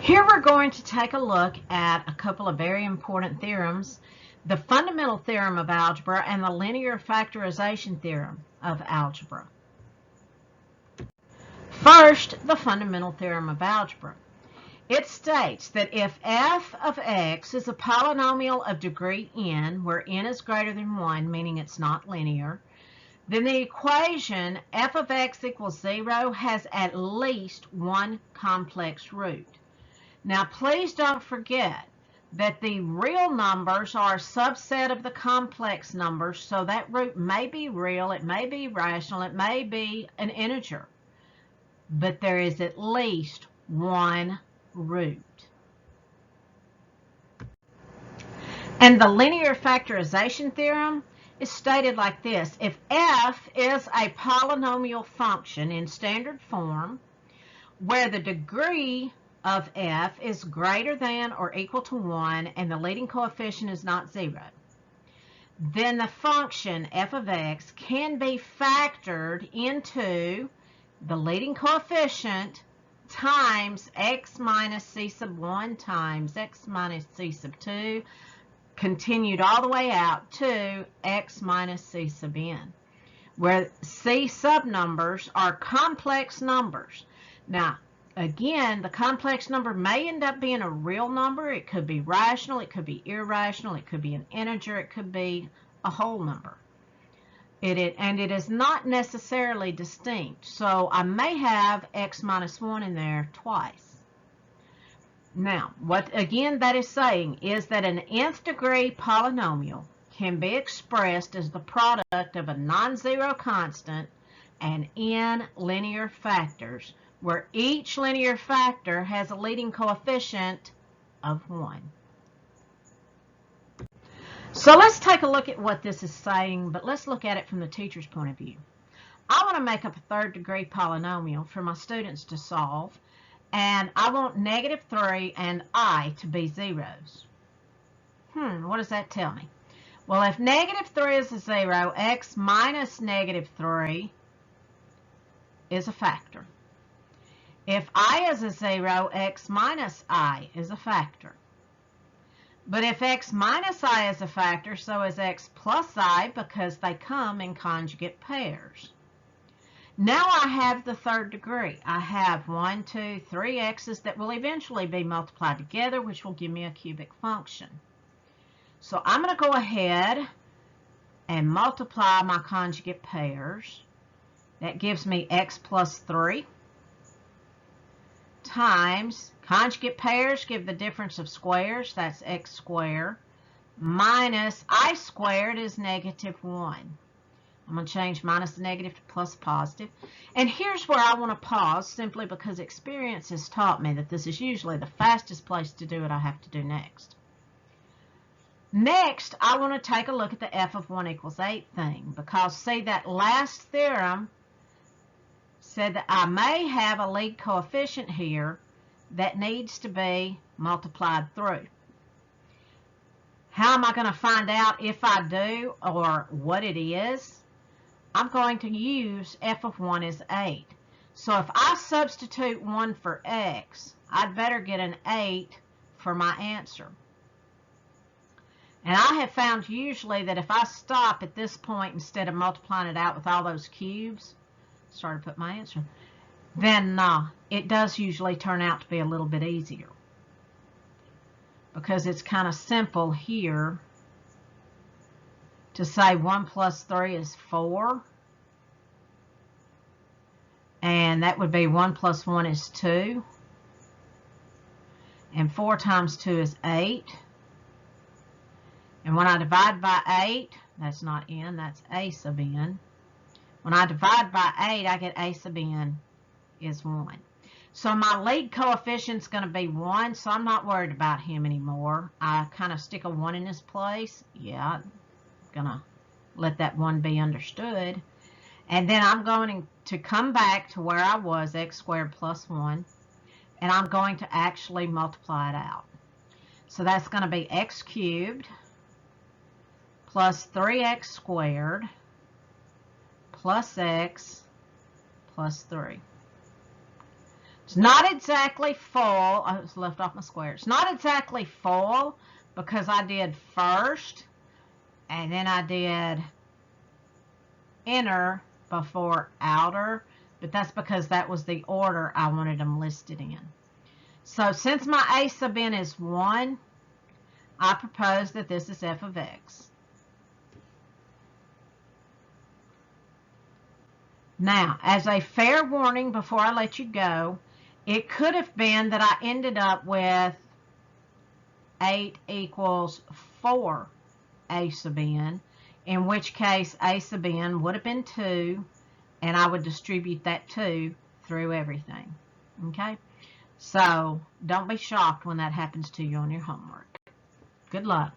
Here we're going to take a look at a couple of very important theorems, the fundamental theorem of algebra and the linear factorization theorem of algebra. First, the fundamental theorem of algebra. It states that if f of x is a polynomial of degree n, where n is greater than 1, meaning it's not linear, then the equation f of x equals 0 has at least one complex root. Now, please don't forget that the real numbers are a subset of the complex numbers, so that root may be real, it may be rational, it may be an integer, but there is at least one root. And the linear factorization theorem is stated like this. If f is a polynomial function in standard form, where the degree of f is greater than or equal to 1 and the leading coefficient is not 0, then the function f of x can be factored into the leading coefficient times x minus c sub 1 times x minus c sub 2, continued all the way out to x minus c sub n, where c sub numbers are complex numbers. Now, again, the complex number may end up being a real number. It could be rational, it could be irrational, it could be an integer, it could be a whole number. And it is not necessarily distinct. So I may have x minus 1 in there twice. Now, what again that is saying is that an nth degree polynomial can be expressed as the product of a non-zero constant and n linear factors, where each linear factor has a leading coefficient of 1. So let's take a look at what this is saying, but let's look at it from the teacher's point of view. I want to make up a third degree polynomial for my students to solve, and I want -3 and I to be zeros. What does that tell me? Well, if -3 is a 0, x minus -3 is a factor. If I is a 0, x minus I is a factor. But if x minus I is a factor, so is x plus I, because they come in conjugate pairs. Now I have the third degree. I have 1, 2, 3 x's that will eventually be multiplied together, which will give me a cubic function. So I'm going to go ahead and multiply my conjugate pairs. That gives me x plus 3 times, conjugate pairs give the difference of squares, that's x squared, minus I squared is -1. I'm going to change minus the negative to plus positive. And here's where I want to pause, simply because experience has taught me that this is usually the fastest place to do what I have to do next. Next, I want to take a look at the f of 1 equals 8 thing, because see, that last theorem said that I may have a lead coefficient here that needs to be multiplied through. How am I going to find out if I do or what it is? I'm going to use f of 1 is 8. So if I substitute 1 for x, I'd better get an 8 for my answer. And I have found usually that if I stop at this point instead of multiplying it out with all those cubes, start to put my answer, then it does usually turn out to be a little bit easier, because it's kind of simple here to say 1 plus 3 is 4, and that would be 1 plus 1 is 2, and 4 times 2 is 8, and when I divide by 8, that's not n, that's a sub n. When I divide by 8, I get a sub n is 1. So my lead coefficient is going to be 1, so I'm not worried about him anymore. I kind of stick a 1 in his place. Yeah, I'm going to let that 1 be understood. And then I'm going to come back to where I was, x squared plus 1, and I'm going to actually multiply it out. So that's going to be x cubed plus 3x squared plus x plus 3. It's not exactly full. I was left off my square. It's not exactly full because I did first and then I did inner before outer, but that's because that was the order I wanted them listed in. So since my a sub n is 1, I propose that this is f of x. Now, as a fair warning before I let you go, it could have been that I ended up with 8 equals 4 a sub n, in which case a sub n would have been 2, and I would distribute that 2 through everything. Okay? So don't be shocked when that happens to you on your homework. Good luck.